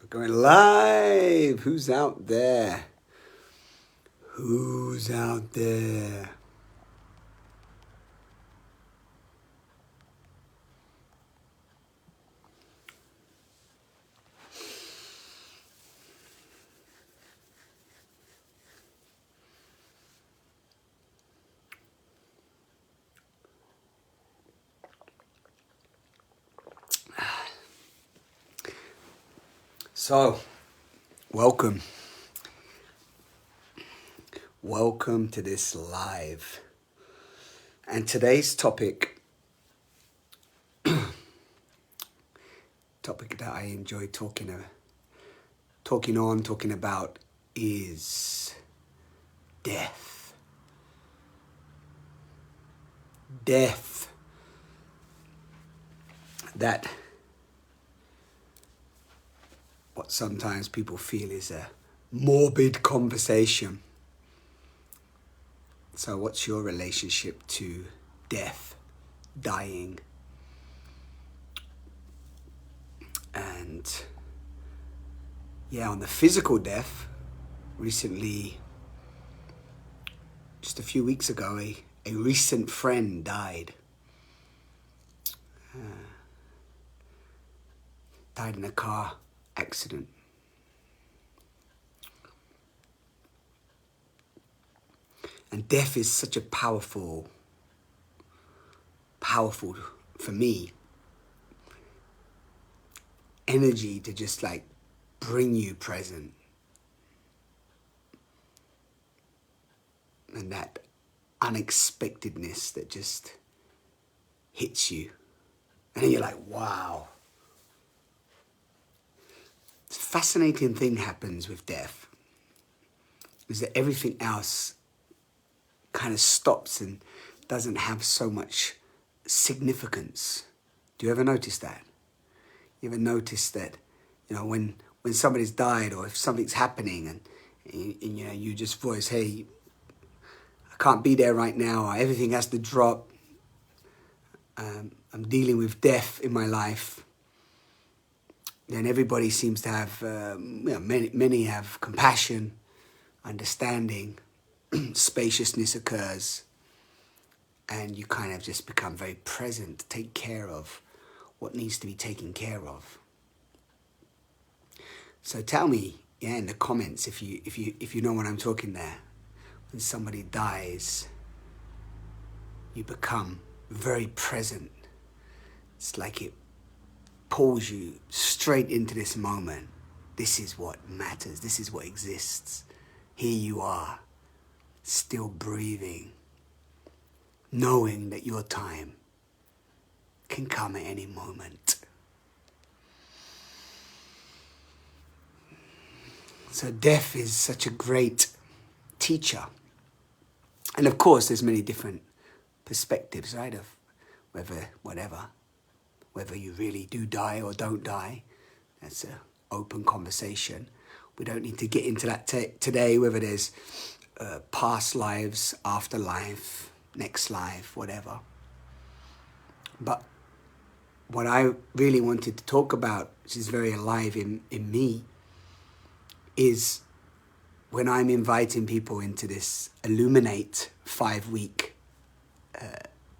We're going live. Who's out there? Who's out there? So, welcome. Welcome to this live. And today's topic that I enjoy talking about is death. Death. That what sometimes people feel is a morbid conversation. So what's your relationship to death, dying? And yeah, on the physical death, recently, just a few weeks ago, a recent friend died. Died in a car accident. And death is such a powerful, for me, energy to just like bring you present. And that unexpectedness that just hits you. And then you're like, wow. It's a fascinating thing happens with death. Is that everything else kind of stops and doesn't have so much significance. Do you ever notice that? You ever notice that, when somebody's died or if something's happening and you just voice, hey, I can't be there right now, or everything has to drop. I'm dealing with death in my life. Then everybody seems to have, many have compassion, understanding, spaciousness occurs, and you kind of just become very present to take care of what needs to be taken care of. So tell me, in the comments if you know what I'm talking there. When somebody dies, you become very present. It's like it pulls you straight into this moment. This is what matters. This is what exists. Here you are, still breathing, knowing that your time can come at any moment. So death is such a great teacher. And of course, there's many different perspectives, right, of whether you really do die or don't die. That's an open conversation. We don't need to get into that today, whether there's past lives, afterlife, next life, whatever. But what I really wanted to talk about, which is very alive in me, is when I'm inviting people into this Illuminate 5-week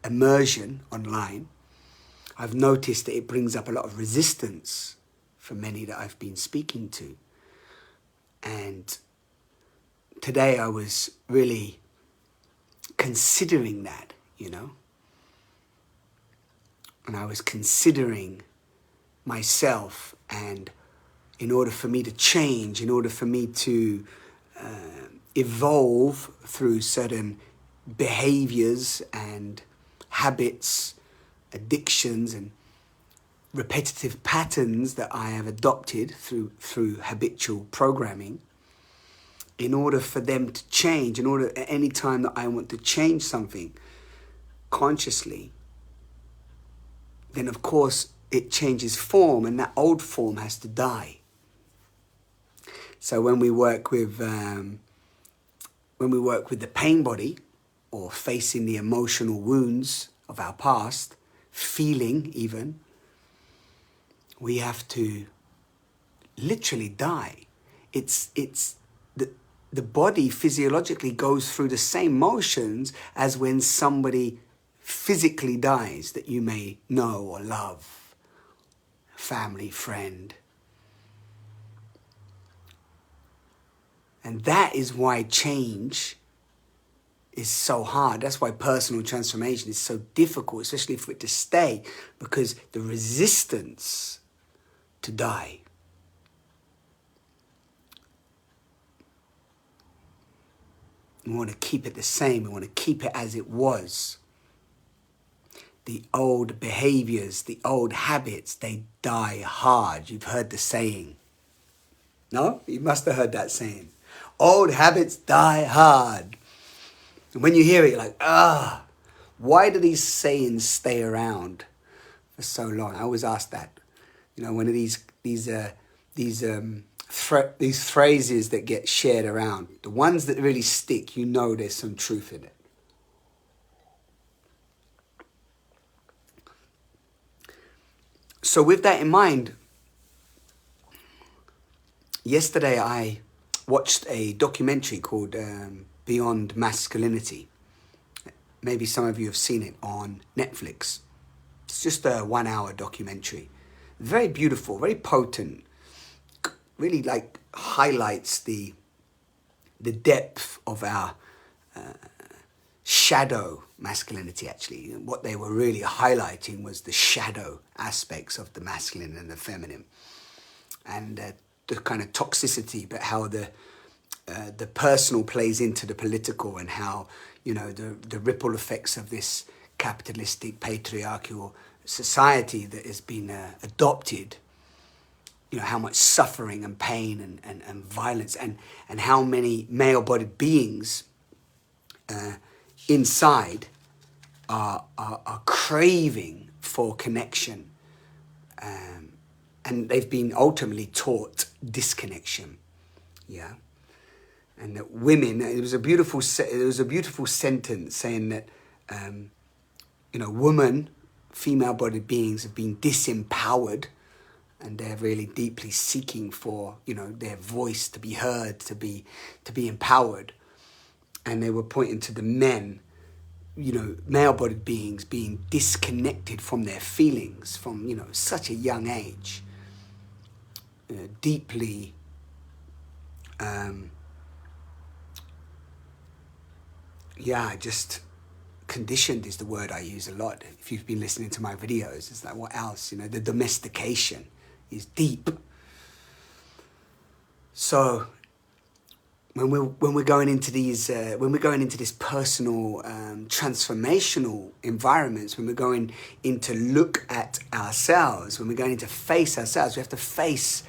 immersion online, I've noticed that it brings up a lot of resistance for many that I've been speaking to. And today I was really considering that, And I was considering myself, and in order for me to change, in order for me to evolve through certain behaviors and habits, addictions and repetitive patterns that I have adopted through habitual programming, in order for them to change, at any time that I want to change something consciously, then of course it changes form, and that old form has to die. So when we work with the pain body, or facing the emotional wounds of our past, feeling even, we have to literally die. It's the body physiologically goes through the same motions as when somebody physically dies that you may know or love, family, friend. And that is why change is so hard. That's why personal transformation is so difficult, especially for it to stay, because the resistance to die. We want to keep it the same. We want to keep it as it was. The old behaviors, the old habits, they die hard. You've heard the saying. No? You must have heard that saying. Old habits die hard. And when you hear it, you're like, why do these sayings stay around for so long? I always ask that. You know, one of these phrases that get shared around, the ones that really stick, you know there's some truth in it. So with that in mind, yesterday I watched a documentary called Beyond Masculinity. Maybe some of you have seen it on Netflix. It's just a 1 hour documentary. Very beautiful, very potent. Really like highlights the depth of our shadow masculinity, actually. What they were really highlighting was the shadow aspects of the masculine and the feminine. And the kind of toxicity, but how the personal plays into the political, and how, you know, the ripple effects of this capitalistic, patriarchal society that has been adopted, you know, how much suffering and pain and violence, and how many male-bodied beings inside are craving for connection, and they've been ultimately taught disconnection, yeah. And that women, there was a beautiful sentence saying that, you know, female-bodied beings have been disempowered, and they're really deeply seeking for, you know, their voice to be heard, to be empowered. And they were pointing to the men, you know, male-bodied beings being disconnected from their feelings from, you know, such a young age. Deeply just conditioned is the word I use a lot. If you've been listening to my videos, it's like, what else? You know, the domestication is deep. So when we're going into these, when we're going into this personal transformational environments, when we're going into look at ourselves, when we're going into face ourselves, we have to face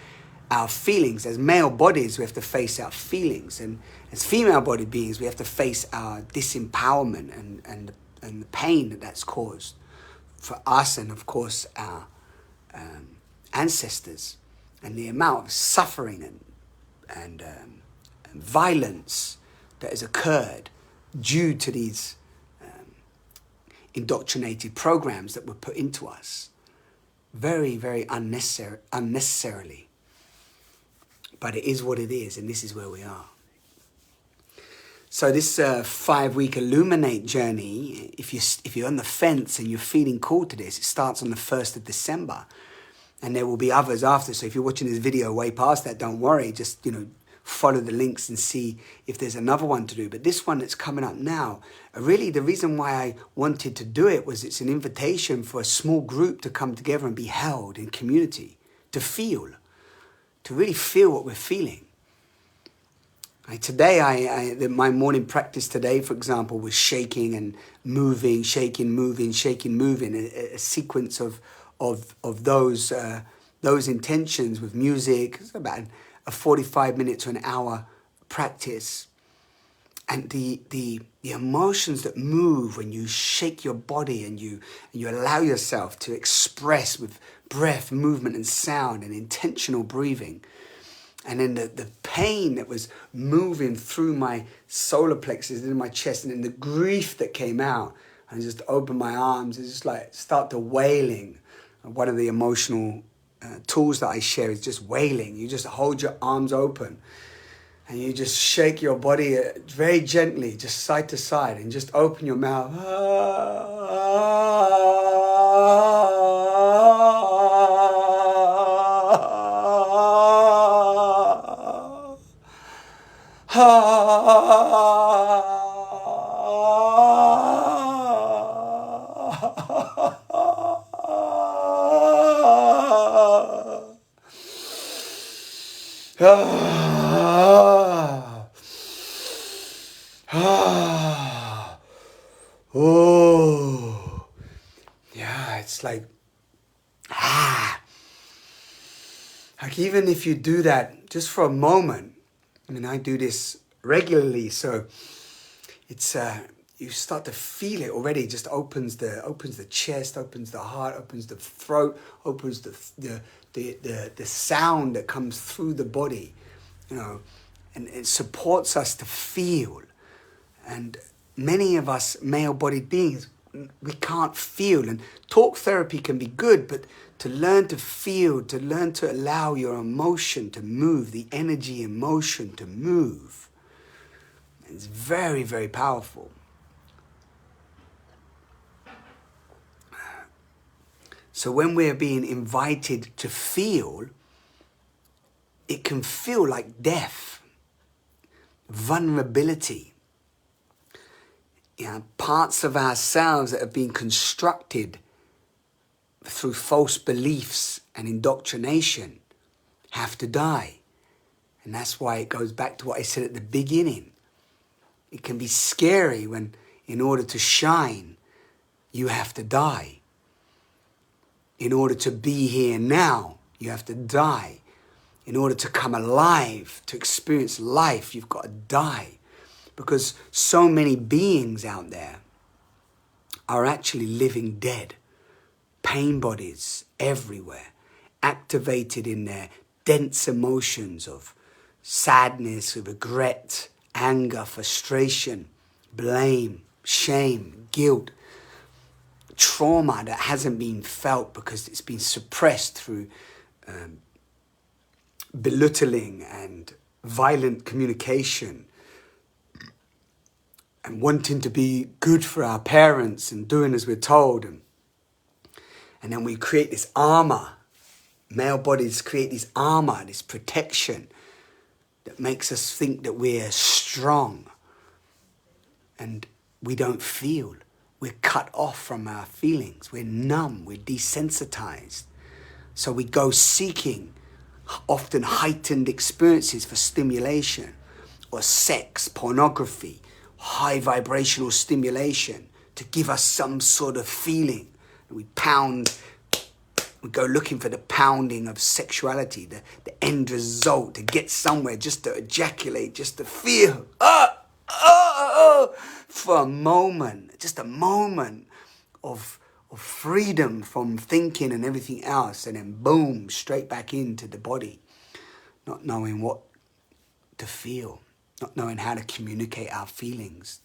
our feelings. As male bodies, we have to face our feelings, and as female-bodied beings, we have to face our disempowerment and the pain that's caused for us, and of course our ancestors, and the amount of suffering and violence that has occurred due to these indoctrinated programs that were put into us, very, very unnecessarily. But it is what it is, and this is where we are. So this 5-week Illuminate journey, if you're on the fence and you're feeling called to this, it starts on the 1st of December. And there will be others after. So if you're watching this video way past that, don't worry. Just, you know, follow the links and see if there's another one to do. But this one that's coming up now, really the reason why I wanted to do it was it's an invitation for a small group to come together and be held in community, to really feel what we're feeling. Today, my morning practice today, for example, was shaking and moving, shaking, moving, shaking, moving, a sequence of those intentions with music. It's about a 45-minute to an hour practice. And the emotions that move when you shake your body and you allow yourself to express with breath, movement, and sound and intentional breathing. And then the pain that was moving through my solar plexus into my chest, and then the grief that came out, and just open my arms and just like start to wailing. One of the emotional tools that I share is just wailing. You just hold your arms open and you just shake your body very gently, just side to side, and just open your mouth. Oh, yeah, it's like even if you do that just for a moment, I mean, I do this regularly, so it's you start to feel it already. It just opens the chest, opens the heart, opens the throat, opens the sound that comes through the body, you know, and it supports us to feel. And many of us male-bodied beings, we can't feel, and talk therapy can be good, but to learn to feel, to learn to allow your emotion to move, the energy emotion to move, it's very, very powerful. So when we're being invited to feel, it can feel like death, vulnerability, parts of ourselves that have been constructed through false beliefs and indoctrination have to die. And that's why it goes back to what I said at the beginning. It can be scary when, in order to shine, you have to die. In order to be here now, you have to die. In order to come alive, to experience life, you've got to die. Because so many beings out there are actually living dead. Pain bodies everywhere, activated in their dense emotions of sadness, regret, anger, frustration, blame, shame, guilt, trauma that hasn't been felt because it's been suppressed through belittling and violent communication, and wanting to be good for our parents and doing as we're told. And then we create this armor. Male bodies create this armor, this protection that makes us think that we're strong. And we don't feel. We're cut off from our feelings. We're numb. We're desensitized. So we go seeking often heightened experiences for stimulation, or sex, pornography, high vibrational stimulation to give us some sort of feeling. We go looking for the pounding of sexuality, the end result, to get somewhere, just to ejaculate, just to feel, for a moment, just a moment of freedom from thinking and everything else, and then boom, straight back into the body, not knowing what to feel, not knowing how to communicate our feelings,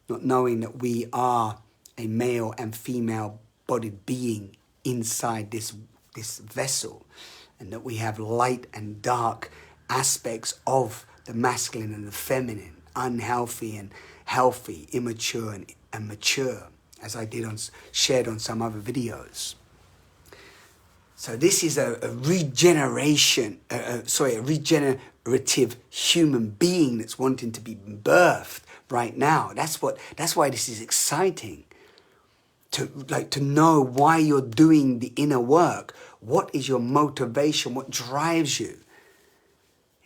not knowing that we are a male and female bodied being inside this vessel, and that we have light and dark aspects of the masculine and the feminine, unhealthy and healthy, immature and mature, as I shared on some other videos. So this is a regenerative human being that's wanting to be birthed right now. That's why this is exciting. To know why you're doing the inner work. What is your motivation? What drives you?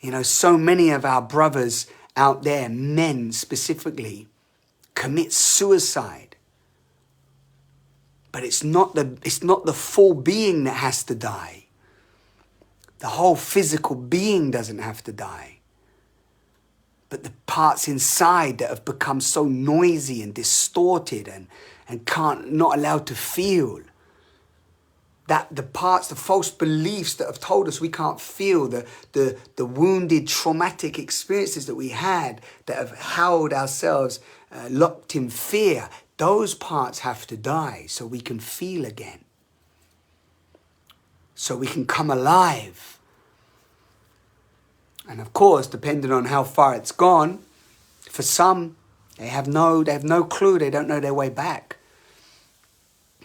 You know, so many of our brothers out there, men specifically, commit suicide. But it's not the full being that has to die. The whole physical being doesn't have to die. But the parts inside that have become so noisy and distorted and not allowed to feel. That the false beliefs that have told us we can't feel, the wounded, traumatic experiences that we had that have held ourselves locked in fear, those parts have to die so we can feel again. so we can come alive. And of course, depending on how far it's gone, for some, they have no clue, they don't know their way back.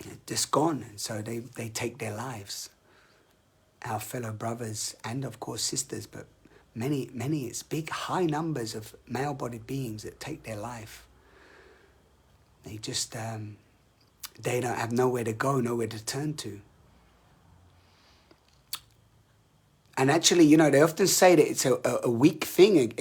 They're just gone, and so they take their lives. Our fellow brothers and of course sisters, but many, it's big, high numbers of male-bodied beings that take their life. They just, they don't have nowhere to go, nowhere to turn to. And actually, you know, they often say that it's a weak thing,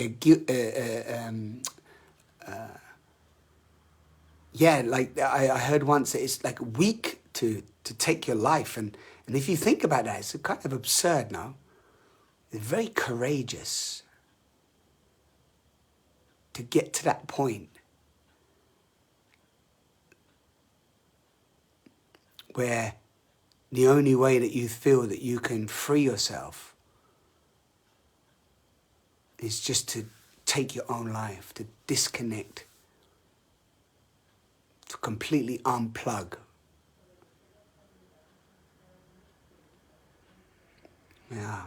yeah, like I heard once that it's like weak to take your life. And if you think about that, it's kind of absurd, no? It's very courageous to get to that point where the only way that you feel that you can free yourself is just to take your own life, to disconnect, to completely unplug. Yeah.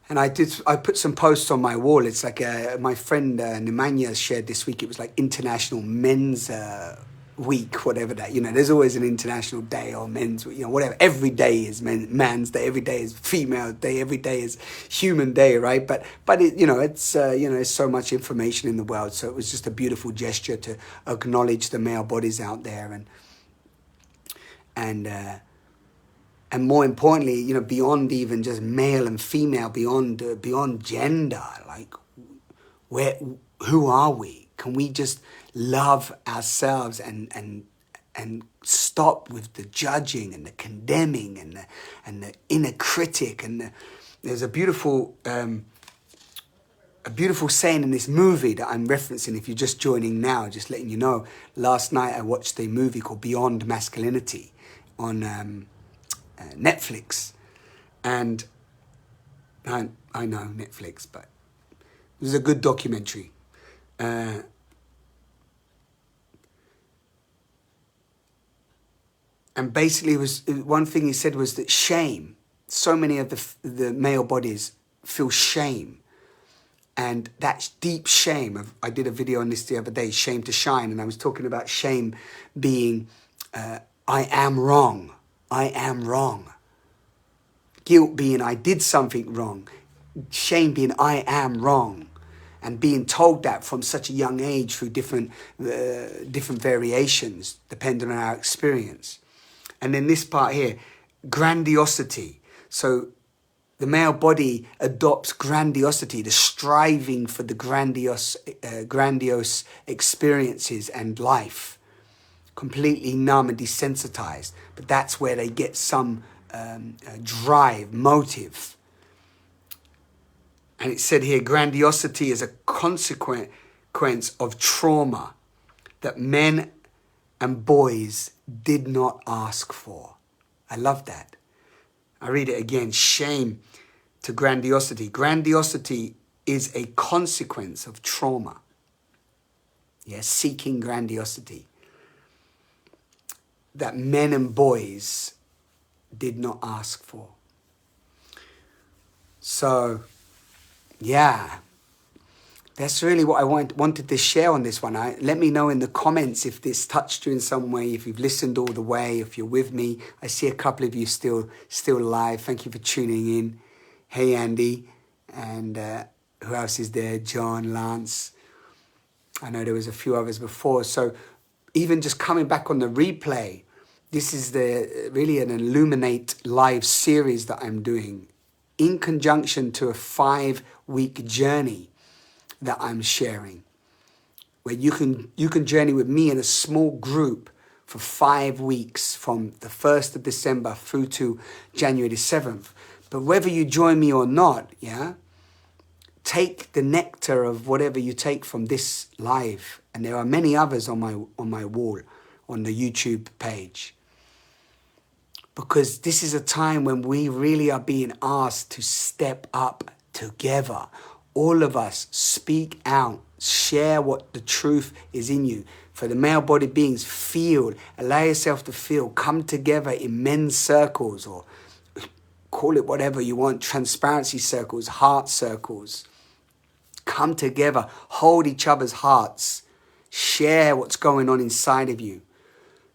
And I put some posts on my wall. It's like my friend Nemanja shared this week. It was like International Men's Week, whatever that. You know, there's always an international day or men's, you know, whatever. Every day is man's day. Every day is female day. Every day is human day, right? But it, you know, it's there's so much information in the world. So it was just a beautiful gesture to acknowledge the male bodies out there, and more importantly, you know, beyond even just male and female, beyond gender, like who are we? Can we just love ourselves and stop with the judging and the condemning and the inner critic? And there's a beautiful saying in this movie that I'm referencing. If you're just joining now, just letting you know, last night I watched a movie called Beyond Masculinity on Netflix, and I know Netflix, but it was a good documentary. And basically, one thing he said was that shame. So many of the male bodies feel shame, and that deep shame. I did a video on this the other day, Shame to Shine, and I was talking about shame being, I am wrong. I am wrong. Guilt being I did something wrong. Shame being I am wrong. And being told that from such a young age through different variations, depending on our experience. And then this part here, grandiosity. So the male body adopts grandiosity, the striving for the grandiose experiences and life. Completely numb and desensitized, but that's where they get some drive, motive. And it said here, grandiosity is a consequence of trauma that men and boys did not ask for. I love that. I read it again. Shame to grandiosity. Grandiosity is a consequence of trauma. Yeah, seeking grandiosity that men and boys did not ask for. So, yeah, that's really what I wanted to share on this one. Let me know in the comments if this touched you in some way, if you've listened all the way, if you're with me. I see a couple of you still live. Thank you for tuning in. Hey, Andy. And who else is there? John, Lance. I know there was a few others before. So even just coming back on the replay, this is really an Illuminate live series that I'm doing in conjunction to a 5-week journey that I'm sharing, where you can journey with me in a small group for 5 weeks from the 1st of December through to January the 7th. But whether you join me or not, yeah, take the nectar of whatever you take from this live, and there are many others on my wall on the YouTube page. Because this is a time when we really are being asked to step up together. All of us speak out, share what the truth is in you. For the male-bodied beings, feel, allow yourself to feel, come together in men's circles, or call it whatever you want, transparency circles, heart circles. Come together, hold each other's hearts, share what's going on inside of you.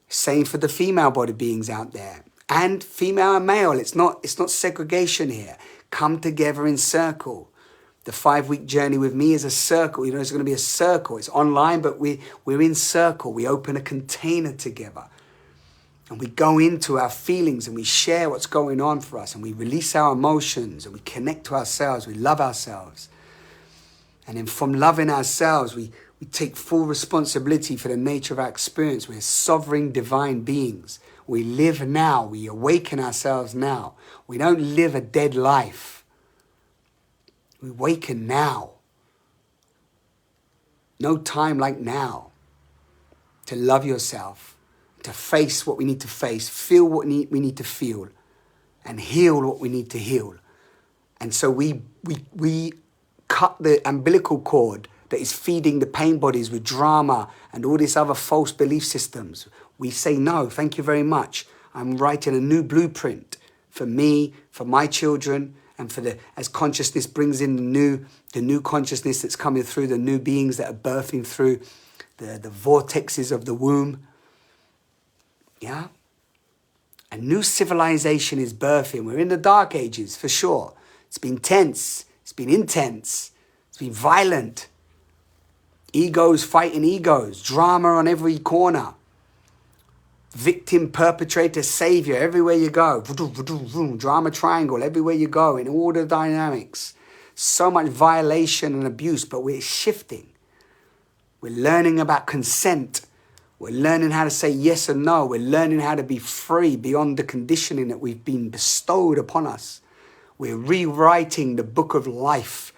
Same for the female-bodied beings out there. And female and male, it's not segregation here. Come together in circle. The 5-week journey with me is a circle. You know, it's going to be a circle. It's online, but we're in circle. We open a container together. And we go into our feelings and we share what's going on for us. And we release our emotions and we connect to ourselves. We love ourselves. And then from loving ourselves, we take full responsibility for the nature of our experience. We're sovereign divine beings. We live now. We awaken ourselves now. We don't live a dead life. We awaken now. No time like now to love yourself, to face what we need to face, feel what we need to feel, and heal what we need to heal. And so we cut the umbilical cord that is feeding the pain bodies with drama and all these other false belief systems. We say, no, thank you very much. I'm writing a new blueprint for me, for my children, and as consciousness brings in the new consciousness that's coming through, the new beings that are birthing through the vortexes of the womb. Yeah? A new civilization is birthing. We're in the dark ages, for sure. It's been tense. It's been intense. It's been violent. Egos fighting egos. Drama on every corner. Victim, perpetrator, savior, everywhere you go. Drama triangle, everywhere you go, in all the dynamics. So much violation and abuse, but we're shifting. We're learning about consent. We're learning how to say yes and no. We're learning how to be free beyond the conditioning that we've been bestowed upon us. We're rewriting the book of life.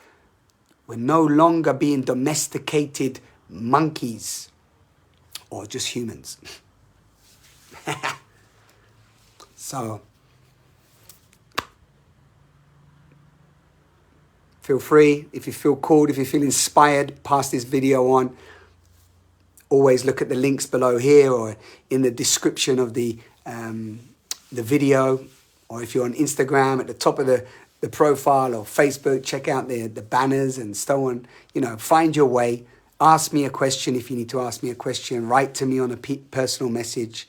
We're no longer being domesticated monkeys or just humans. So, feel free, if you feel called, if you feel inspired, pass this video on. Always look at the links below here or in the description of the video. Or if you're on Instagram, at the top of the profile, or Facebook, check out the banners and so on. You know, find your way. Ask me a question if you need to ask me a question. Write to me on a personal message.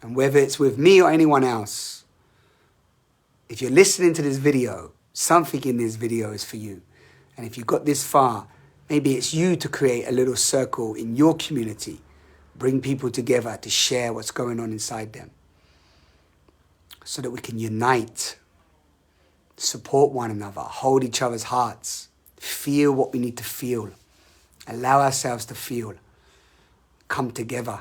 And whether it's with me or anyone else, if you're listening to this video, something in this video is for you. And if you got this far, maybe it's you to create a little circle in your community. Bring people together to share what's going on inside them. So that we can unite, support one another, hold each other's hearts, feel what we need to feel, allow ourselves to feel, come together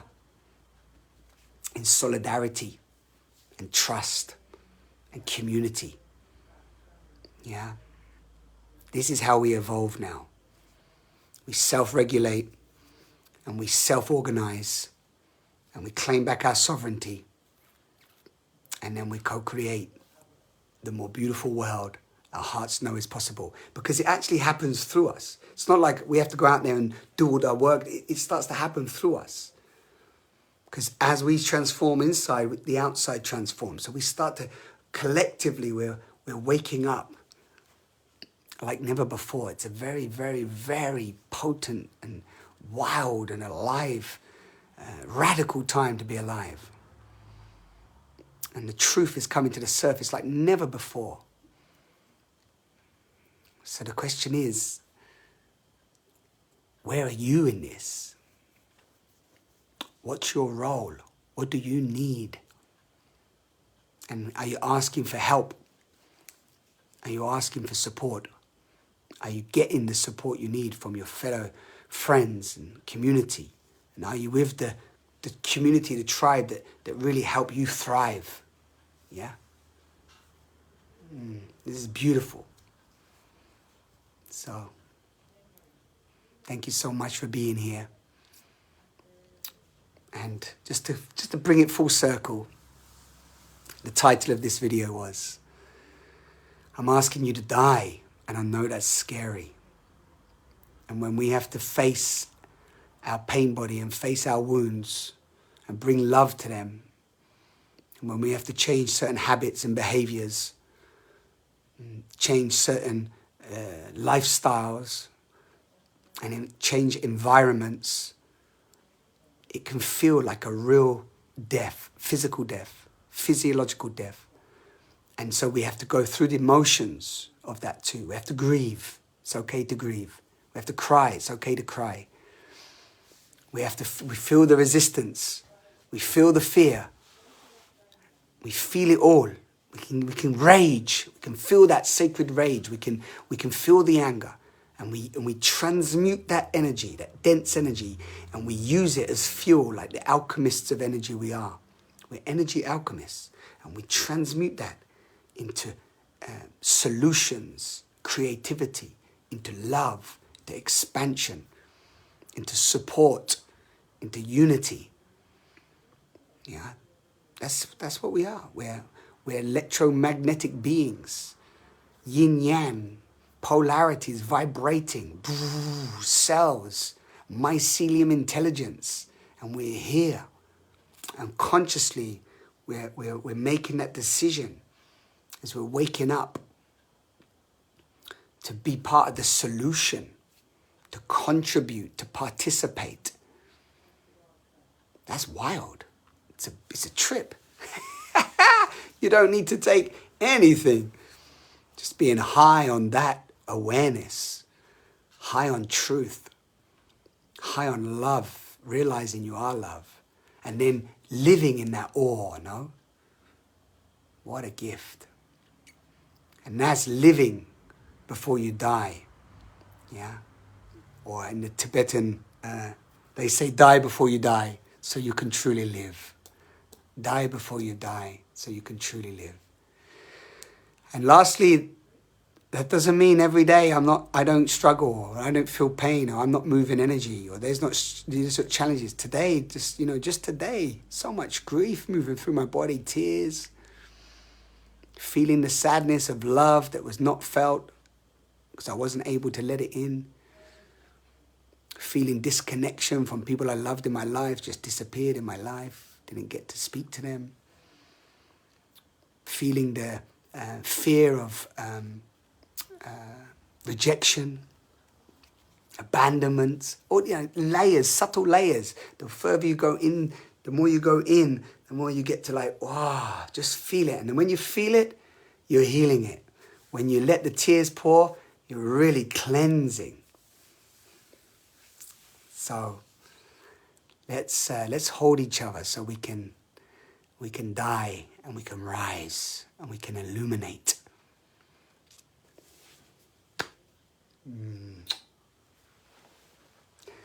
in solidarity and trust and community. Yeah. This is how we evolve now. We self-regulate and we self-organize and we claim back our sovereignty, and then we co-create the more beautiful world our hearts know is possible, because it actually happens through us. It's not like we have to go out there and do all our work. It starts to happen through us. Because as we transform inside, the outside transforms. So we start to, collectively, we're waking up like never before. It's a very, very, very potent and wild and alive, radical time to be alive. And the truth is coming to the surface like never before. So the question is, where are you in this? What's your role? What do you need? And are you asking for help? Are you asking for support? Are you getting the support you need from your fellow friends and community? And are you with the community, the tribe that really help you thrive? Yeah? This is beautiful. So, thank you so much for being here. And just to bring it full circle, the title of this video was, I'm asking you to die, and I know that's scary. And when we have to face our pain body and face our wounds and bring love to them, and when we have to change certain habits and behaviors, change certain lifestyles, and change environments, it can feel like a real death, physical death, physiological death. And so we have to go through the emotions of that too. We have to grieve. It's okay to grieve. We have to cry. It's okay to cry. We feel the resistance. We feel the fear. We feel it all. We can rage. We can feel that sacred rage. We can feel the anger. And we transmute that energy, that dense energy, and we use it as fuel, like the alchemists of energy we are. We're energy alchemists, and we transmute that into solutions, creativity, into love, into expansion, into support, into unity. Yeah, that's what we are. We're electromagnetic beings, yin yang. Polarities vibrating, cells, mycelium intelligence, and we're here. And consciously, we're making that decision as we're waking up to be part of the solution, to contribute, to participate. That's wild. It's a trip. You don't need to take anything. Just being high on that awareness, high on truth, high on love, realizing you are love, and then living in that awe, no? What a gift. And that's living before you die, yeah? Or in the Tibetan, they say die before you die, so you can truly live. Die before you die, so you can truly live. And lastly, that doesn't mean every day I don't struggle, or I don't feel pain, or I'm not moving energy, or there's not these challenges. Today, just today, so much grief moving through my body, tears, feeling the sadness of love that was not felt because I wasn't able to let it in. Feeling disconnection from people I loved in my life, just disappeared in my life, didn't get to speak to them. Feeling the fear of rejection, abandonment, all layers, subtle layers. The further you go in, the more you go in, the more you get to just feel it. And then when you feel it, you're healing it. When you let the tears pour, you're really cleansing. So let's hold each other so we can die and we can rise and we can illuminate.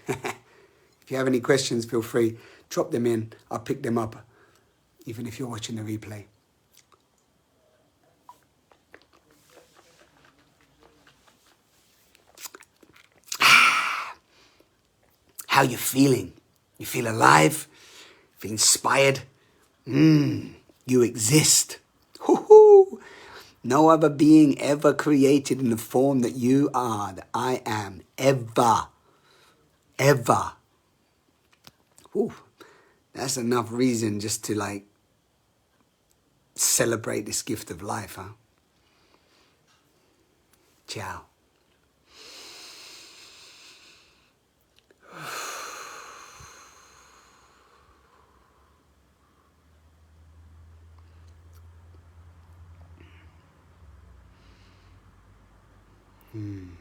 If you have any questions, feel free, drop them in. I'll pick them up, even if you're watching the replay. How you feeling? You feel alive? Feel inspired? You exist. Hoo-hoo. No other being ever created in the form that you are, that I am, ever. Whew. That's enough reason just to celebrate this gift of life, huh? Ciao.